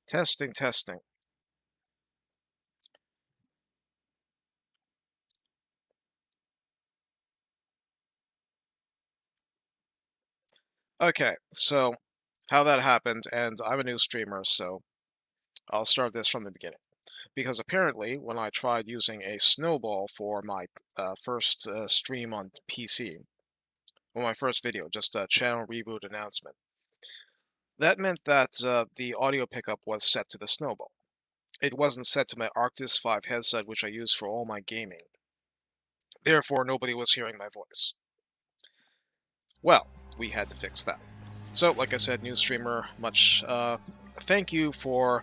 Testing, testing. Okay, so how that happened, and I'm a new streamer, so I'll start this from the beginning. Because apparently, when I tried using a snowball for my first stream on PC, well, my first video, just a channel reboot announcement, that meant that the audio pickup was set to the snowball. It wasn't set to my Arctis 5 headset, which I use for all my gaming. Therefore, nobody was hearing my voice. Well, we had to fix that. So, like I said, new streamer, much thank you for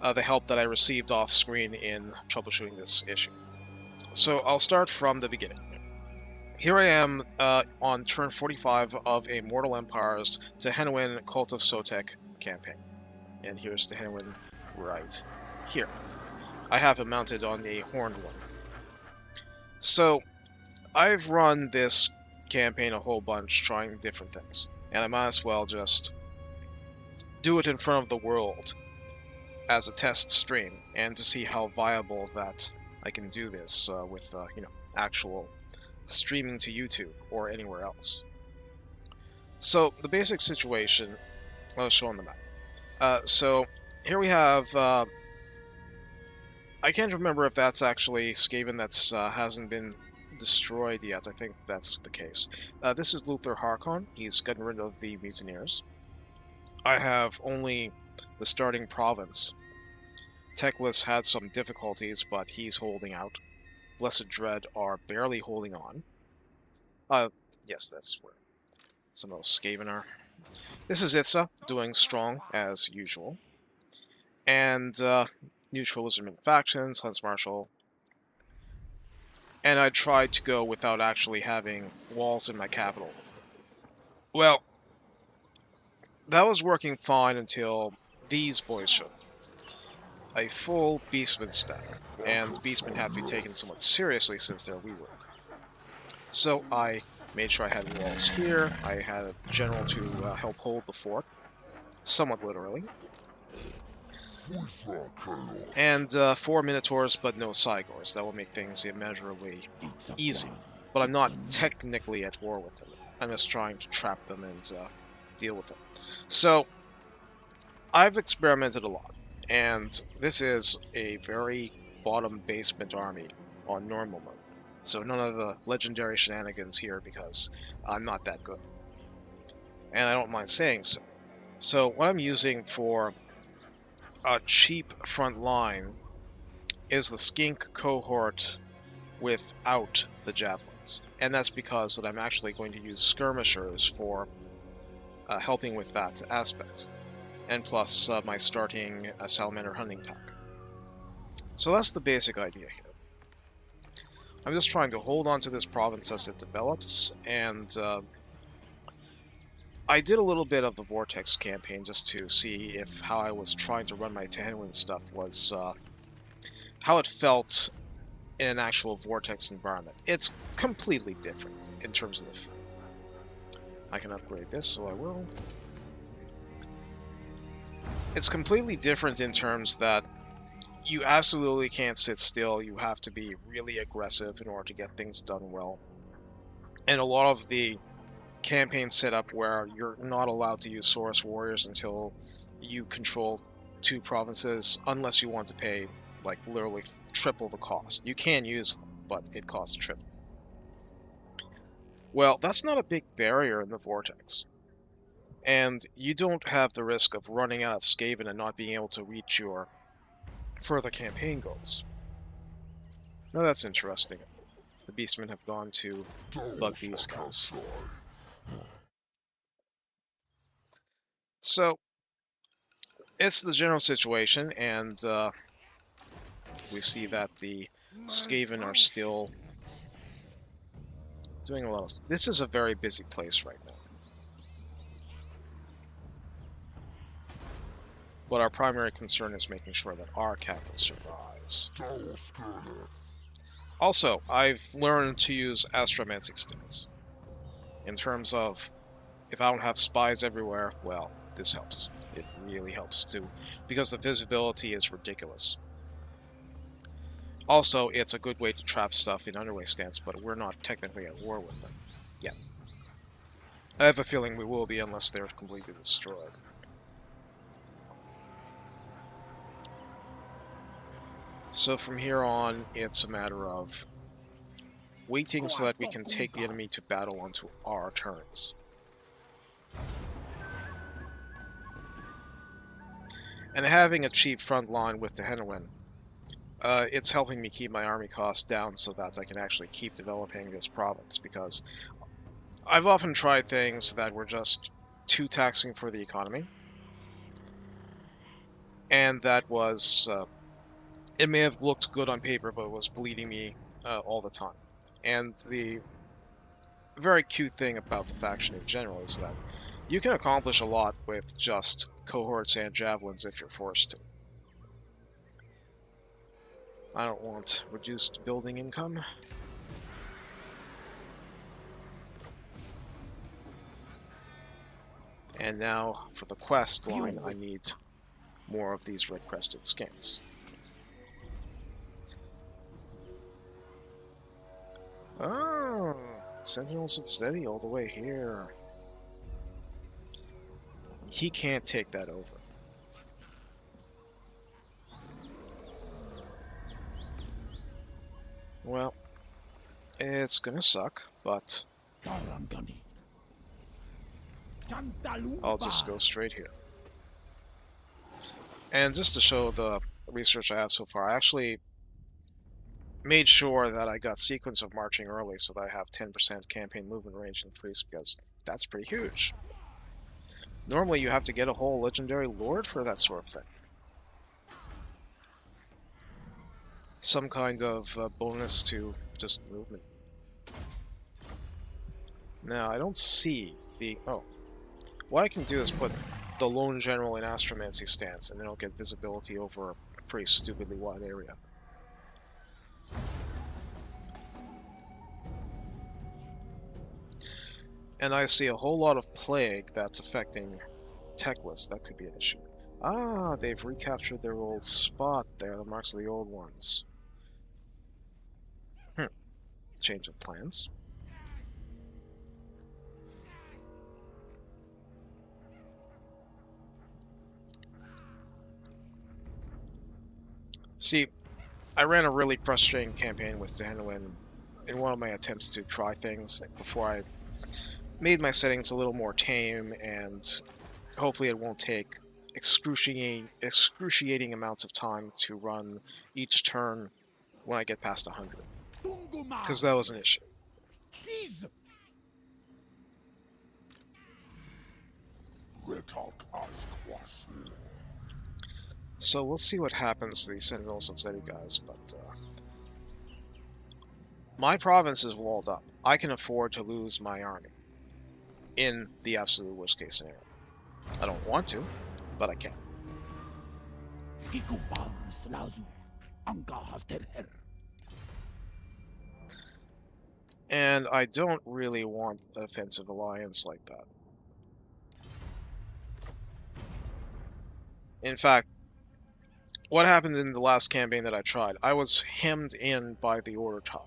the help that I received off screen in troubleshooting this issue. So I'll start from the beginning. Here I am on turn 45 of a Mortal Empires Tehenhauin Cult of Sotek campaign. And here's Tehenhauin right here. I have it mounted on a horned one. So I've run this campaign a whole bunch, trying different things. And I might as well just do it in front of the world as a test stream, and to see how viable that I can do this with, actual streaming to YouTube or anywhere else. So the basic situation, I'll show on the map. So here we have, I can't remember if that's actually Skaven that's hasn't been destroyed yet. I think that's the case. This is Luther Harkon. He's gotten rid of the mutineers. I have only the starting province. Teclis had some difficulties, but he's holding out. Blessed Dread are barely holding on. Yes, that's where some of those Skaven are. This is Itza, doing strong, as usual. And, neutral Lizardman factions, Hunts Marshal. And I tried to go without actually having walls in my capital. Well, that was working fine until these boys showed up. A full Beastman stack, and Beastmen have to be taken somewhat seriously since they're rework. So I made sure I had walls here. I had a general to help hold the fort, somewhat literally. And 4 Minotaurs, but no Cygors. That will make things immeasurably easy. But I'm not technically at war with them. I'm just trying to trap them and deal with them. So, I've experimented a lot. And this is a very bottom basement army on normal mode. So none of the legendary shenanigans here because I'm not that good. And I don't mind saying so. So what I'm using for a cheap front line is the Skink cohort without the javelins. And that's because that I'm actually going to use skirmishers for helping with that aspect. And plus my starting salamander hunting pack. So that's the basic idea here. I'm just trying to hold on to this province as it develops, and I did a little bit of the Vortex campaign just to see if how I was trying to run my Tehenhauin stuff was how it felt in an actual Vortex environment. It's completely different in terms of the feel. I can upgrade this, so I will. It's completely different in terms that you absolutely can't sit still. You have to be really aggressive in order to get things done well. And a lot of the campaign setup where you're not allowed to use Saurus Warriors until you control 2 provinces, unless you want to pay, like, literally triple the cost. You can use them, but it costs triple. Well, that's not a big barrier in the Vortex. And you don't have the risk of running out of Skaven and not being able to reach your further campaign goals. Now that's interesting. The Beastmen have gone to bug these guys. So, it's the general situation, and we see that the Skaven are still doing a lot of... This is a very busy place right now. But our primary concern is making sure that our capital survives. Also, I've learned to use astromantic stance. In terms of, if I don't have spies everywhere, well, this helps. It really helps too, because the visibility is ridiculous. Also, it's a good way to trap stuff in underway stance, but we're not technically at war with them yet. I have a feeling we will be unless they're completely destroyed. So from here on, it's a matter of waiting so that we can take the enemy to battle onto our turns. And having a cheap front line with Tehenhauin, it's helping me keep my army costs down so that I can actually keep developing this province, because I've often tried things that were just too taxing for the economy, and that was, it may have looked good on paper, but it was bleeding me all the time. And the very cute thing about the faction in general is that you can accomplish a lot with just cohorts and javelins if you're forced to. I don't want reduced building income. And now, for the quest line, I need more of these red-crested skins. Oh, Sentinels of Zeddy all the way here. He can't take that over. Well, it's gonna suck, but I'll just go straight here. And just to show the research I have so far, I actually made sure that I got sequence of marching early so that I have 10% campaign movement range increase, because that's pretty huge. Normally you have to get a whole legendary lord for that sort of thing. Some kind of bonus to just movement. Now, I don't see the... Oh. What I can do is put the lone general in astromancy stance, and then I'll get visibility over a pretty stupidly wide area. And I see a whole lot of plague that's affecting Techless. That could be an issue. Ah, they've recaptured their old spot there, the marks of the old ones. Change of plans. See, I ran a really frustrating campaign with Tehenhauin in one of my attempts to try things before I made my settings a little more tame, and hopefully it won't take excruciating amounts of time to run each turn when I get past 100. Because that was an issue. So we'll see what happens to these Sentinels of Zeddy guys, but My province is walled up. I can afford to lose my army in the absolute worst case scenario. I don't want to, but I can. And I don't really want an offensive alliance like that. In fact, what happened in the last campaign that I tried, I was hemmed in by the Order Tide,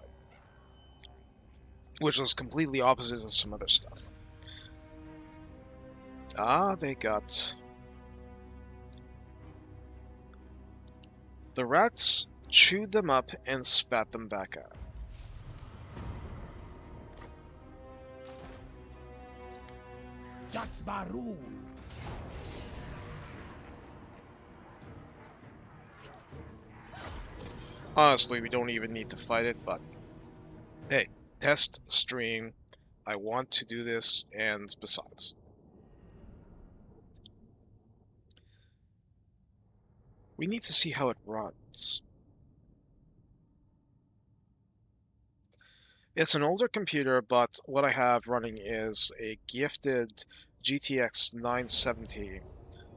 which was completely opposite of some other stuff. Ah, they got... The rats chewed them up and spat them back out. That's my rule. Honestly, we don't even need to fight it, but hey, test stream. I want to do this, and besides. We need to see how it runs. It's an older computer, but what I have running is a gifted GTX 970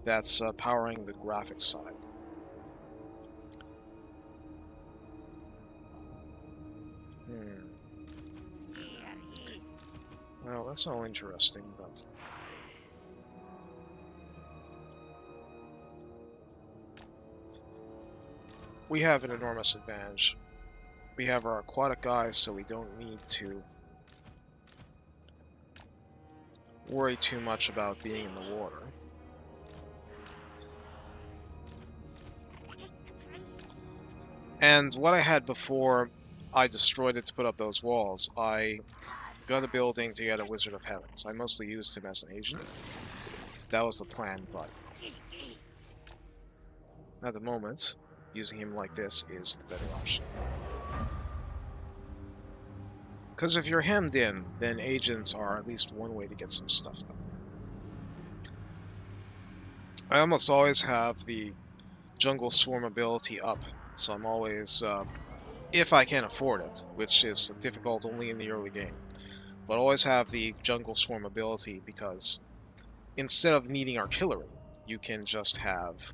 that's powering the graphics side. Well, that's all interesting, but... we have an enormous advantage. We have our aquatic guys, so we don't need to worry too much about being in the water. And what I had before I destroyed it to put up those walls, I got a building to get a Wizard of Heavens. I mostly used him as an agent. That was the plan, but at the moment, using him like this is the better option. Because if you're hemmed in, then agents are at least one way to get some stuff done. I almost always have the Jungle Swarm ability up, so I'm always, if I can afford it, which is difficult only in the early game, but always have the Jungle Swarm ability because instead of needing artillery, you can just have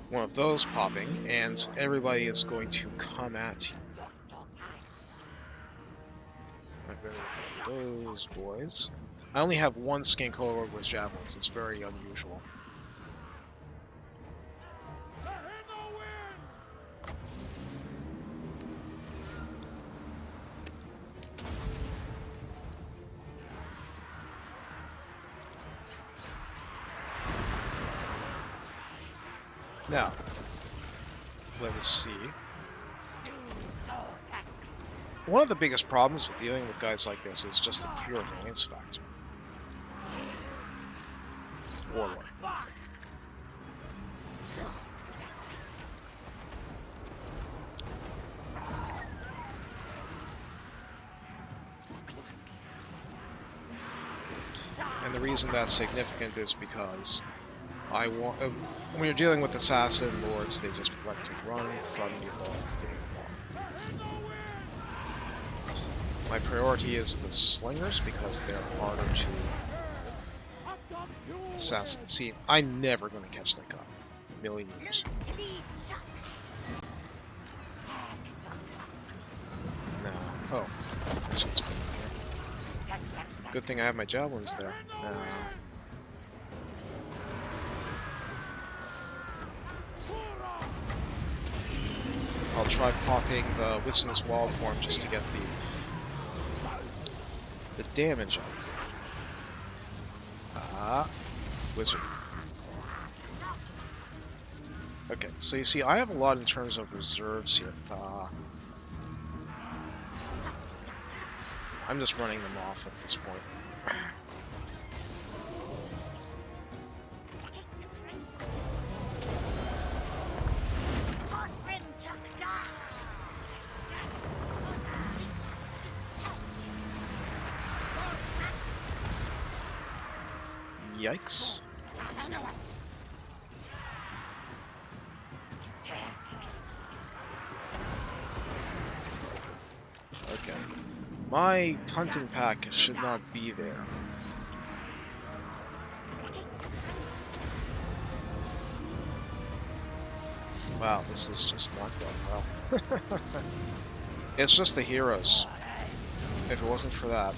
one of those popping, and everybody is going to come at you. I'm going to get those boys. I only have one skink over with javelins. It's very unusual. Now, let us see. One of the biggest problems with dealing with guys like this is just the pure annoyance factor. Warlord. And the reason that's significant is because I want... when you're dealing with assassin lords, they just like to run from you all day long. My priority is the slingers because they're harder to assassin. See, I'm never going to catch that guy. Million years. No. Oh, that's what's going on here. Good thing I have my javelins there. No. I'll try popping the Whistle's Wild Form just to get the damage up. Ah, wizard. Okay, so you see, I have a lot in terms of reserves here. I'm just running them off at this point. Yikes. My hunting pack should not be there. Wow, this is just not going well. It's just the heroes. If it wasn't for that.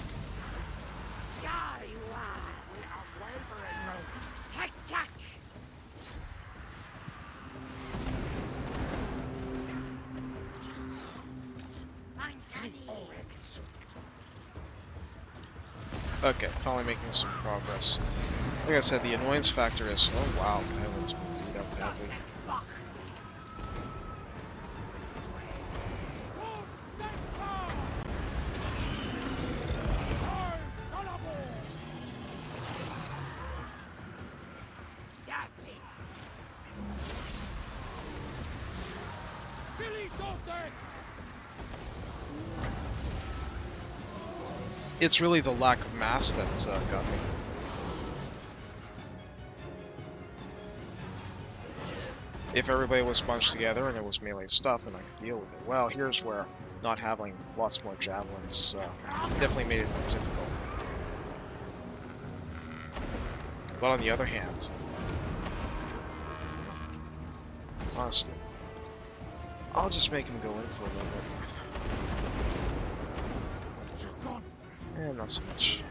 Okay, finally making some progress. Like I said, the annoyance factor is, oh wow, Tehenhauin's been beat up badly. Silly Sotek! It's really the lack of mass that got me. If everybody was bunched together and it was melee stuff, then I could deal with it. Well, here's where not having lots more javelins definitely made it more difficult. But on the other hand, honestly, I'll just make him go in for a little bit. And not so much.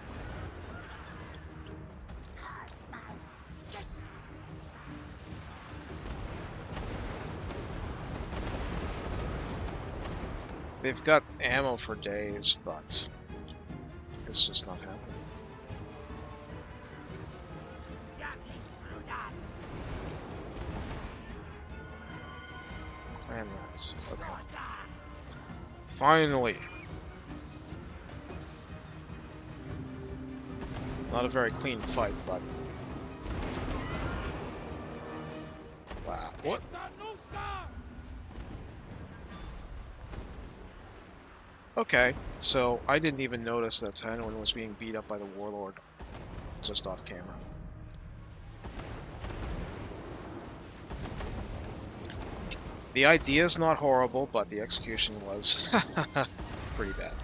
They've got ammo for days, but it's just not happening. Clan rats. Okay. Finally! Not a very clean fight, but... Wow. What? Okay, so I didn't even notice that Tehenhauin was being beat up by the Warlord. Just off camera. The idea is not horrible, but the execution was pretty bad.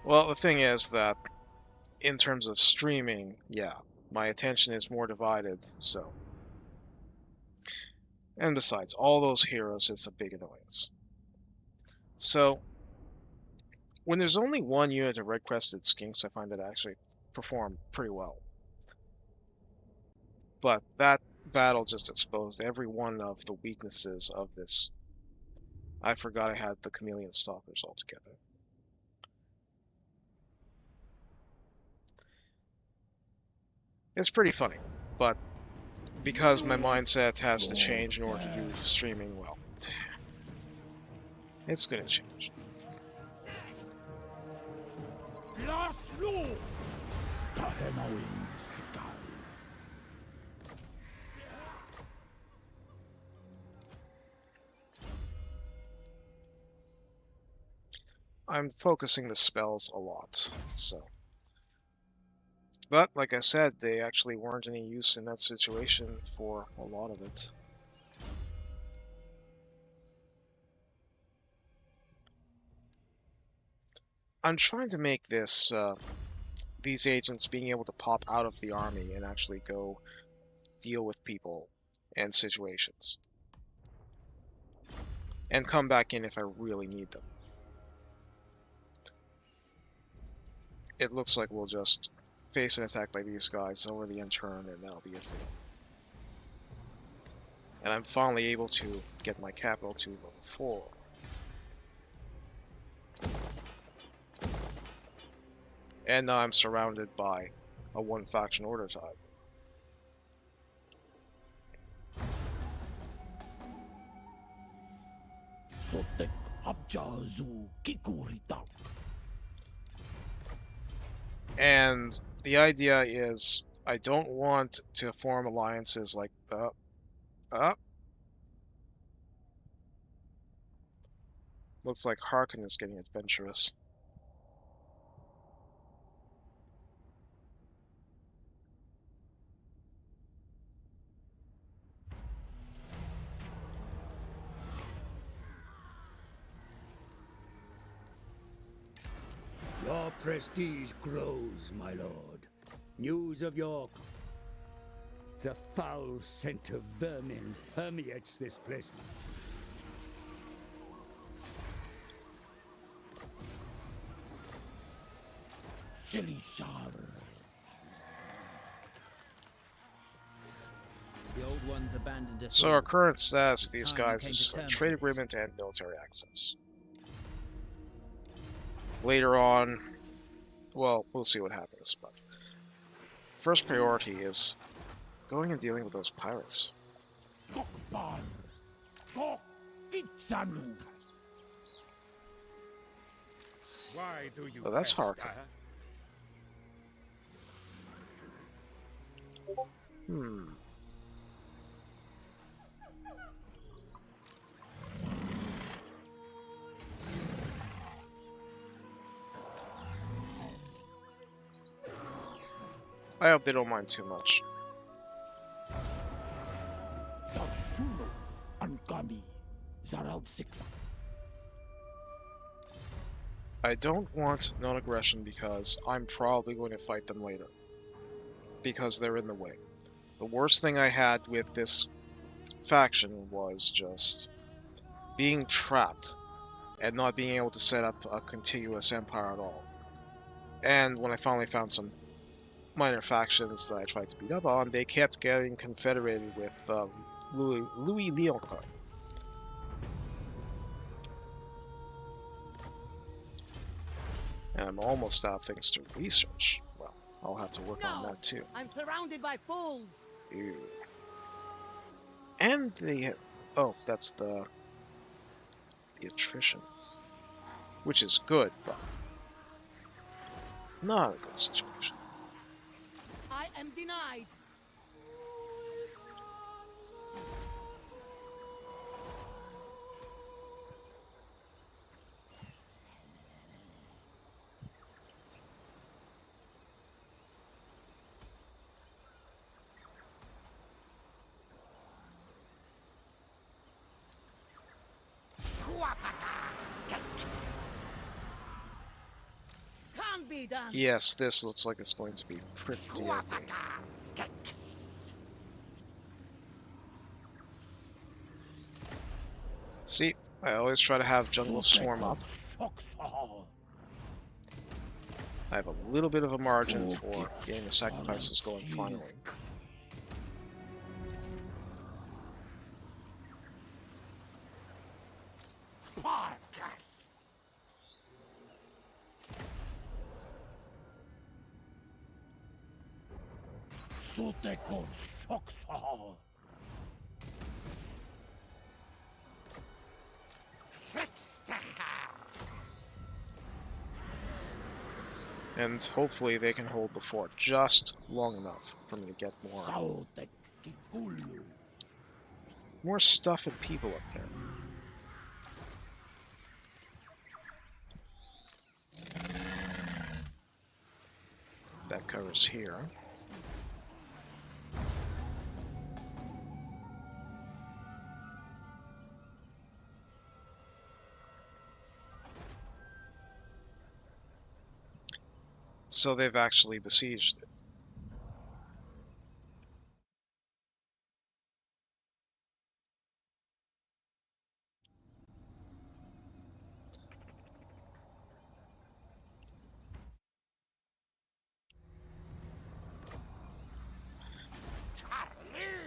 Well, the thing is that, in terms of streaming, yeah, my attention is more divided, so... And besides, all those heroes, it's a big annoyance. So, when there's only one unit of red-crested skinks, I find that I actually perform pretty well. But that battle just exposed every one of the weaknesses of this. I forgot I had the chameleon stalkers altogether. It's pretty funny, but because my mindset has to change in order to do streaming, well, it's gonna change. I'm focusing the spells a lot, so. But, like I said, they actually weren't any use in that situation for a lot of it. I'm trying to make this, these agents being able to pop out of the army and actually go deal with people and situations. And come back in if I really need them. It looks like we'll just face an attack by these guys over the end turn, and that'll be it for them. And I'm finally able to get my capital to level 4. And now I'm surrounded by a one-faction order type. Sotek Abjazu Kikurita. And the idea is, I don't want to form alliances like looks like Harkin is getting adventurous. Your prestige grows, my lord. News of your... The foul scent of vermin permeates this place. Silly Shar. The old ones abandoned us. So all. our current status with It's these time we guys came is to terms trade with it. agreement and military access. Later on, well, we'll see what happens, but first priority is going and dealing with those pirates. Sokbar. Kitsanu. Why do you Oh, that's pester? hard. Hmm. I hope they don't mind too much. Zarshuno. Ankami. Zarautsixa. I don't want non-aggression because I'm probably going to fight them later. Because they're in the way. The worst thing I had with this faction was just being trapped and not being able to set up a contiguous empire at all. And when I finally found some minor factions that I tried to beat up on, they kept getting confederated with Louis Leoncourt. And I'm almost out of things to research. Well, I'll have to work on that too. I'm surrounded by fools. Ew. And the... oh, that's the attrition. Which is good, but not a good situation. I am denied. Can't be done. Yes, this looks like it's going to be pretty ugly. See, I always try to have jungle swarm up. I have a little bit of a margin for getting the sacrifices going finally. Sotek Shoksahar. And hopefully they can hold the fort just long enough for me to get Sotek Kikulu. more stuff and people up there. That covers here. So they've actually besieged it.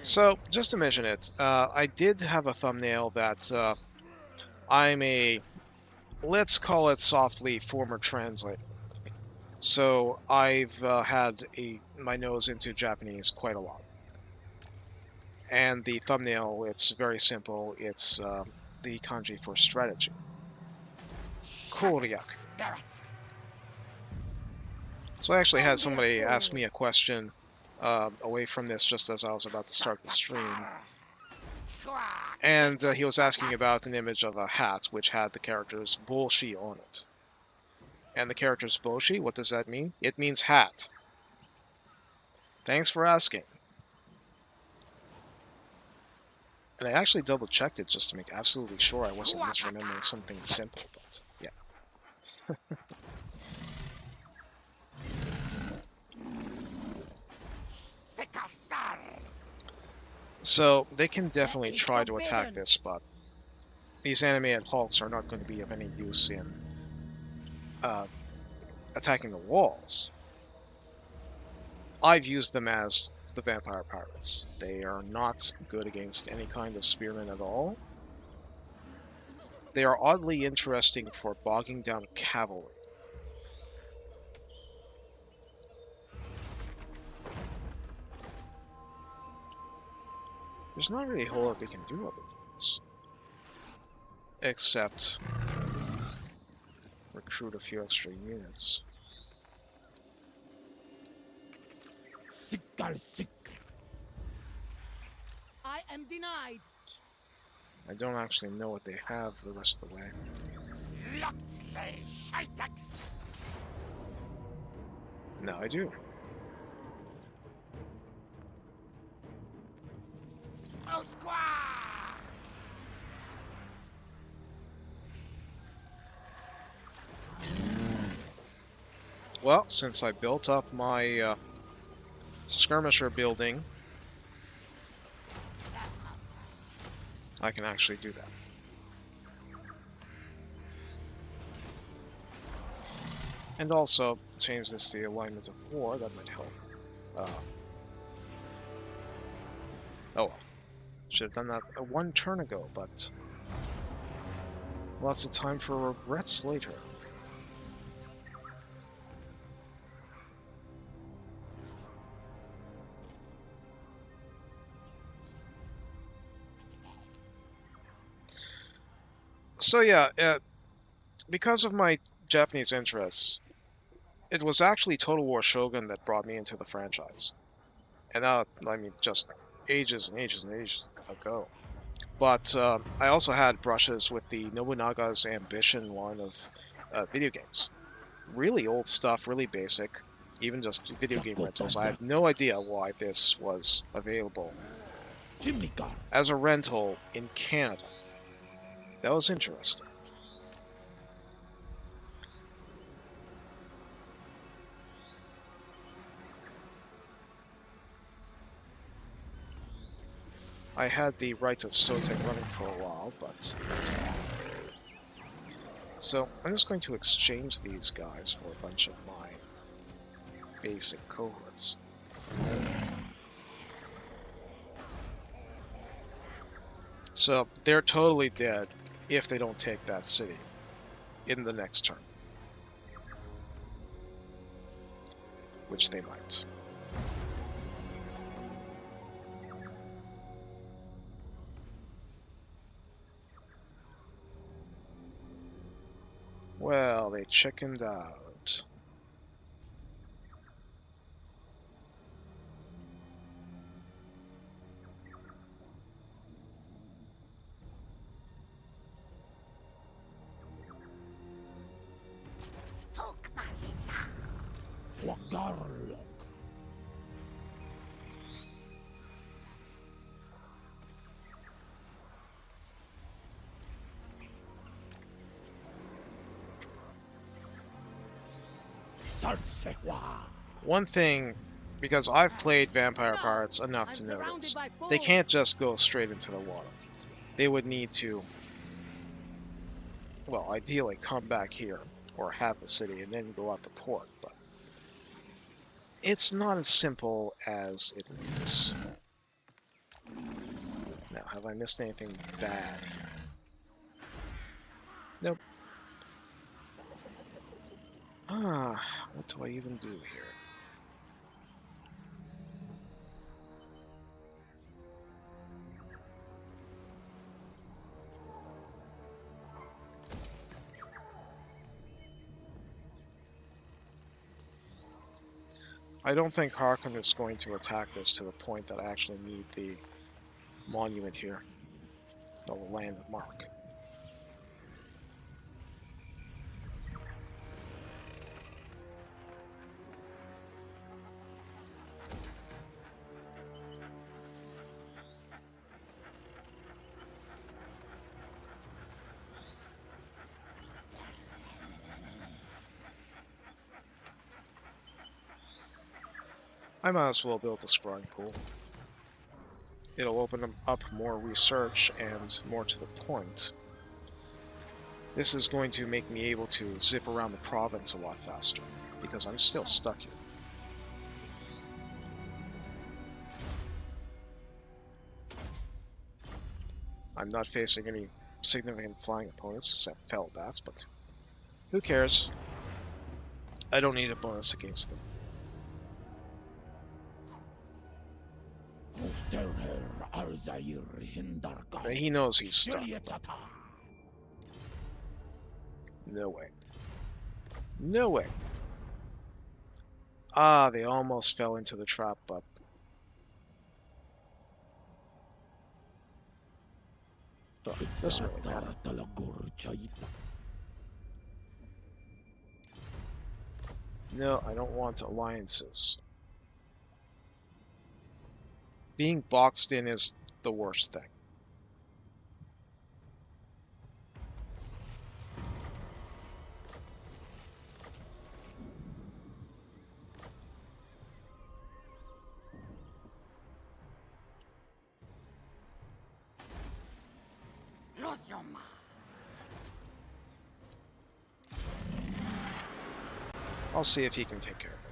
So, just to mention it, I did have a thumbnail that I'm a, let's call it softly, former translator. So I've had my nose into Japanese quite a lot. And the thumbnail, it's very simple. It's the kanji for strategy. Koryak. So I actually had somebody ask me a question away from this just as I was about to start the stream. And he was asking about an image of a hat which had the characters Bolshi on it. And the characters Bolshi, what does that mean? It means hat. Thanks for asking. And I actually double-checked it just to make absolutely sure I wasn't misremembering something simple, but yeah. So they can definitely That is try to attack forbidden. this, but these animated hulks are not going to be of any use in uh, attacking the walls. I've used them as the vampire pirates. They are not good against any kind of spearmen at all. They are oddly interesting for bogging down cavalry. There's not really a whole lot they can do other than this. Except recruit a few extra units. I am denied. I don't actually know what they have the rest of the way. No, I do. Well, since I built up my skirmisher building, I can actually do that. And also, change this to the alignment of war, that might help. Oh well. Should have done that one turn ago, but lots of time for regrets later. So yeah, because of my Japanese interests, it was actually Total War Shogun that brought me into the franchise. And now, I mean, just ages and ages and ages ago. But I also had brushes with the Nobunaga's Ambition line of video games. Really old stuff, really basic, even just video game rentals. I had no idea why this was available as a rental in Canada. That was interesting. I had the right of Sotek running for a while, but... So, I'm just going to exchange these guys for a bunch of my basic cohorts. So, they're totally dead if they don't take that city in the next turn. Which they might. Well, they chickened out. One thing, because I've played Vampire Pirates enough I'm to know surrounded this, by they fools. can't just go straight into the water. They would need to, well, ideally come back here, or have the city, and then go out the port, but it's not as simple as it looks. Now, have I missed anything bad? Nope. What do I even do here? I don't think Harkon is going to attack this to the point that I actually need the monument here. The Land of Mark. I might as well build the scrying pool. It'll open up more research and more to the point. This is going to make me able to zip around the province a lot faster, because I'm still stuck here. I'm not facing any significant flying opponents except fell bats, but who cares? I don't need a bonus against them. He knows he's stuck. No way. No way. Ah, they almost fell into the trap, but... Well, doesn't really matter. No, I don't want alliances. Being boxed in is the worst thing. I'll see if he can take care of it.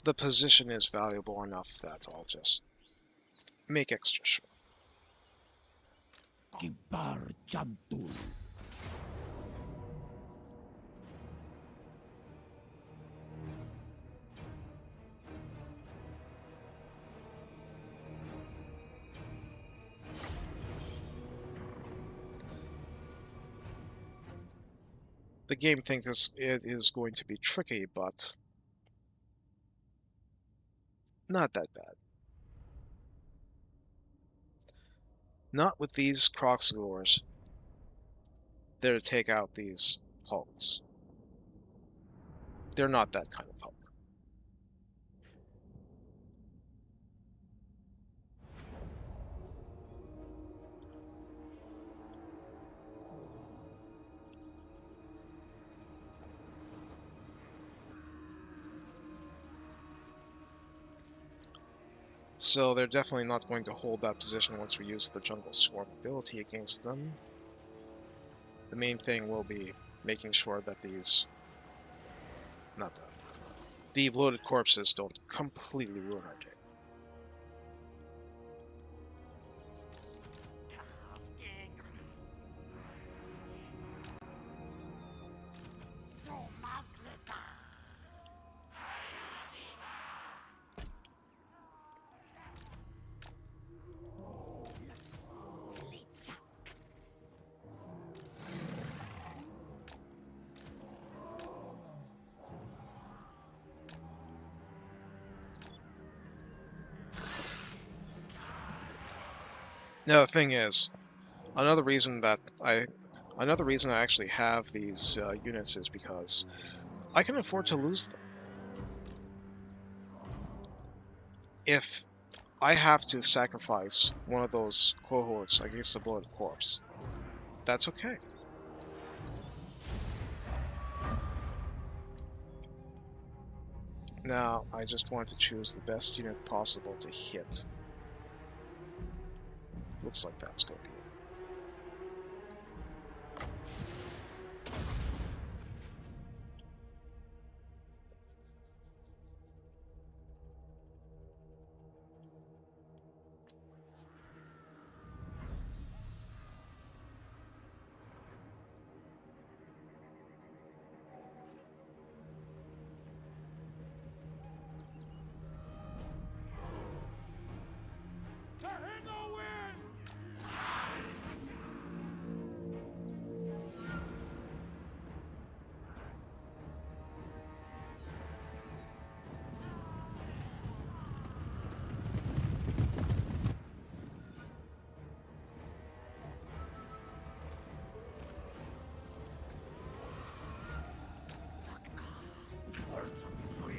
The position is valuable enough that I'll just make extra sure. The game thinks it is going to be tricky, but not that bad. Not with these Croxagors there to take out these hulks. They're not that kind of hulk. So they're definitely not going to hold that position once we use the Jungle Swarm ability against them. The main thing will be making sure that the bloated corpses don't completely ruin our day. Now the thing is, another reason I actually have these units is because I can afford to lose them. If I have to sacrifice one of those cohorts against the bloated corpse, that's okay. Now, I just want to choose the best unit possible to hit. Looks like that's going to be it. Tehenhauin!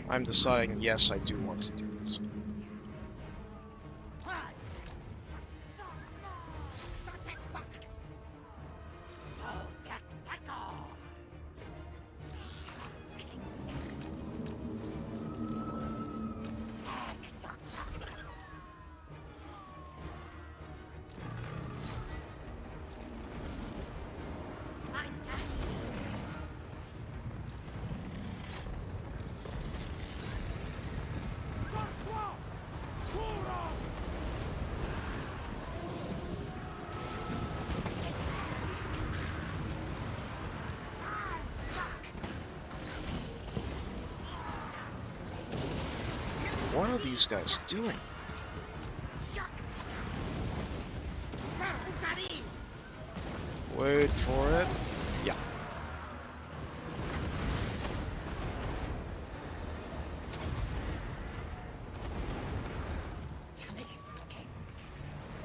I'm deciding, yes, I do want to do it. What are these guys doing? Wait for it. Yeah.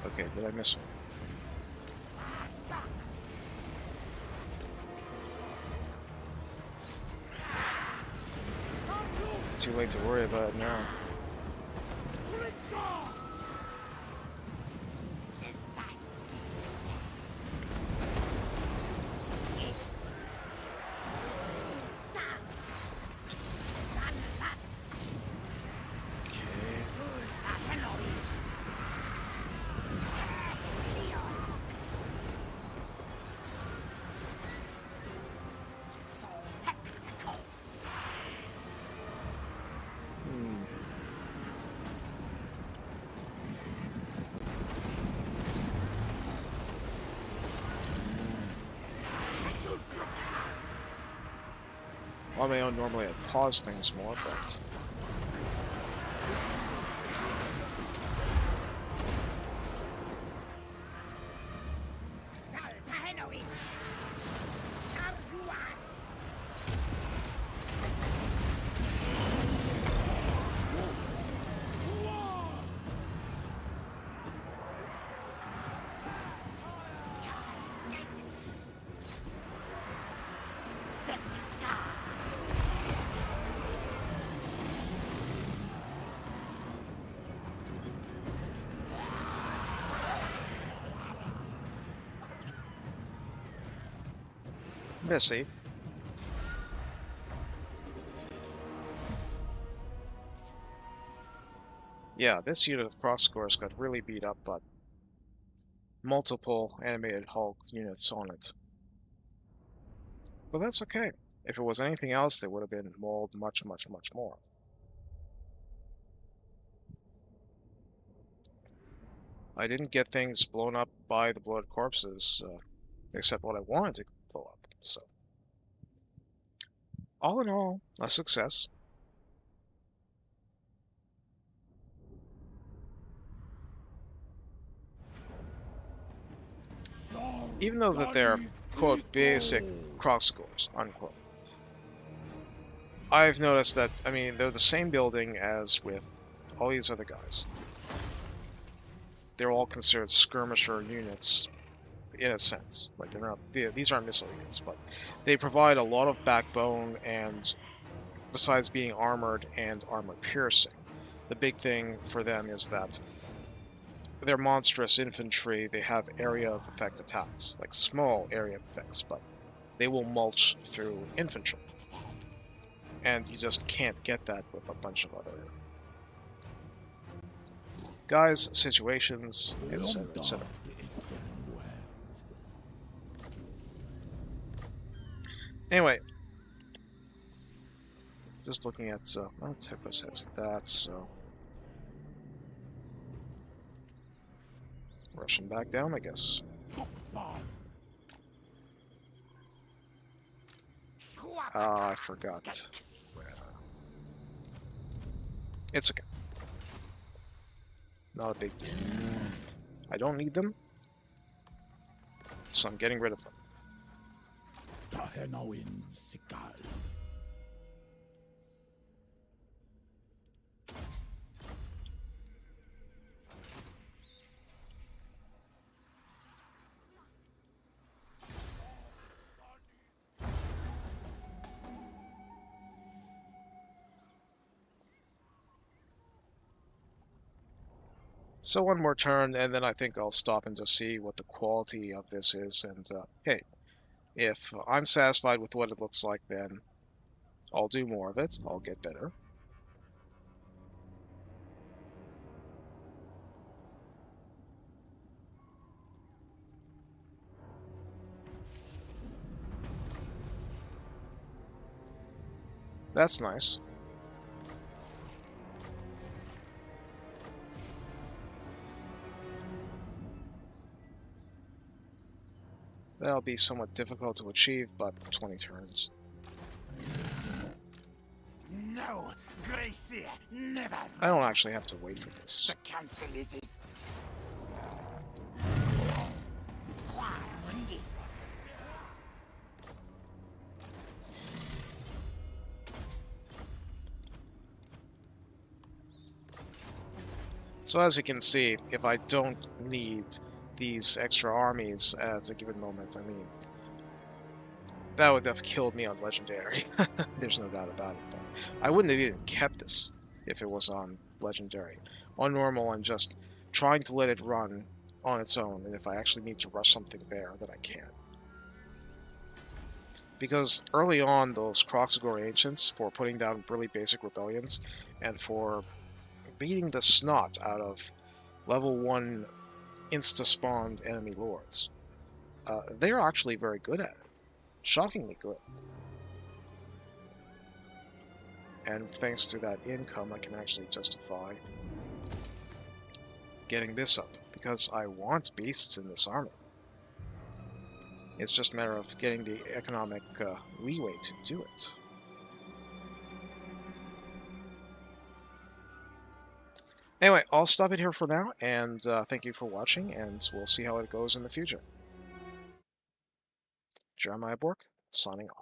Okay, did I miss one? Too late to worry about it now. On my own, normally I'd pause things more, but... Tehenhauin. Missy. Yeah, this unit of crosscores got really beat up, but multiple animated Hulk units on it. But that's okay. If it was anything else, they would have been mauled much, much, much more. I didn't get things blown up by the bloated corpses, except what I wanted to blow up, so... All in all, a success. Even though that they're, quote, basic crosscores, unquote. I've noticed that, I mean, they're the same building as with all these other guys. They're all considered skirmisher units, in a sense. Like, they're not, these aren't missile units, but they provide a lot of backbone, and besides being armored and armor-piercing, the big thing for them is that they're monstrous infantry. They have area of effect attacks, like small area of effects, but they will mulch through infantry. And you just can't get that with a bunch of other guys, situations, etc., etc. Anyway, just looking at, well, Teklas has that, so... Rushing back down, I guess. I forgot. It's okay. Not a big deal. I don't need them, so I'm getting rid of them. Tehenhauin Sikal. So one more turn, and then I think I'll stop and just see what the quality of this is, and hey, if I'm satisfied with what it looks like, then I'll do more of it, I'll get better. That's nice. That'll be somewhat difficult to achieve, but 20 turns. No, Gracie, never. I don't actually have to wait for this. The council is his. So as you can see, if I don't need these extra armies at a given moment, I mean, that would have killed me on Legendary. There's no doubt about it, but I wouldn't have even kept this if it was on Legendary. On Normal, I'm just trying to let it run on its own, and if I actually need to rush something there, then I can. Because early on, those Kroxigor Ancients, for putting down really basic rebellions, and for beating the snot out of level 1 insta-spawned enemy lords, they're actually very good at it. Shockingly good. And thanks to that income, I can actually justify getting this up, because I want beasts in this army. It's just a matter of getting the economic leeway to do it. Anyway, I'll stop it here for now, and thank you for watching, and we'll see how it goes in the future. Jeremiah Bork, signing off.